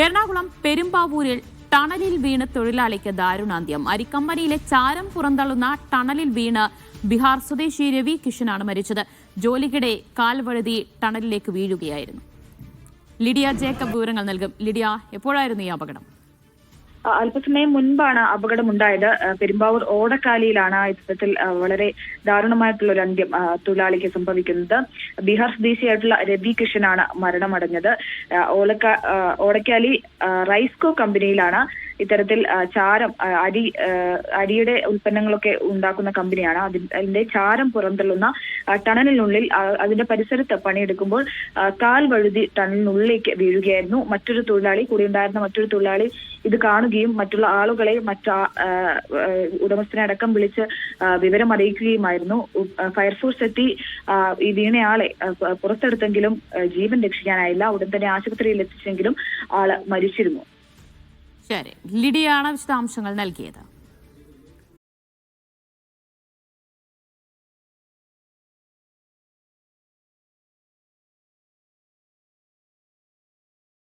എറണാകുളം പെരുമ്പാവൂരിൽ ടണലിൽ വീണ് തൊഴിലാളിക്ക് ദാരുണാന്ത്യം. അരിക്കമ്പനിയിലെ ചാരം പുറന്തള്ളുന്ന ടണലിൽ വീണ് ബീഹാർ സ്വദേശി രവി കിഷനാണ് മരിച്ചത്. ജോലിക്കിടെ കാൽ വഴുതി ടണലിലേക്ക് വീഴുകയായിരുന്നു. ലിഡിയ ജേക്കബ് വിവരങ്ങൾ നൽകും. ലിഡിയ, എപ്പോഴായിരുന്നു ഈ അപകടം? അല്പസമയം മുൻപാണ് അപകടമുണ്ടായത്. പെരുമ്പാവൂർ ഓടക്കാലിയിലാണ് ഇത്തരത്തിൽ വളരെ ദാരുണമായിട്ടുള്ള ഒരു അന്ത്യം തൊഴിലാളിക്ക് സംഭവിക്കുന്നത്. ബീഹാർ സ്വദേശിയായിട്ടുള്ള രവി കിഷനാണ് മരണമടഞ്ഞത്. ഓടക്കാലി റൈസ്കോ കമ്പനിയിലാണ് ഇത്തരത്തിൽ ചാരം അരിയുടെ ഉൽപ്പന്നങ്ങളൊക്കെ ഉണ്ടാക്കുന്ന കമ്പനിയാണ്. അതിന്റെ ചാരം പുറന്തള്ളുന്ന ടണലിനുള്ളിൽ അതിന്റെ പരിസരത്ത് പണിയെടുക്കുമ്പോൾ കാൽ വഴുതി ടണലിനുള്ളിലേക്ക് വീഴുകയായിരുന്നു. മറ്റൊരു തൊഴിലാളി കൂടിയുണ്ടായിരുന്ന മറ്റൊരു തൊഴിലാളി ഇത് കാണുകയും മറ്റുള്ള ആളുകളെ ഉടമസ്ഥനെ അടക്കം വിളിച്ച് വിവരം അറിയിക്കുകയുമായിരുന്നു. ഫയർഫോഴ്സ് എത്തി ഈ വീണയാളെ പുറത്തെടുത്തെങ്കിലും ജീവൻ രക്ഷിക്കാനായില്ല. ഉടൻ തന്നെ ആശുപത്രിയിൽ എത്തിച്ചെങ്കിലും ആള് മരിച്ചിരുന്നു. ശരി, ലിഡിയാണ് വിശദാംശങ്ങൾ നൽകിയത്.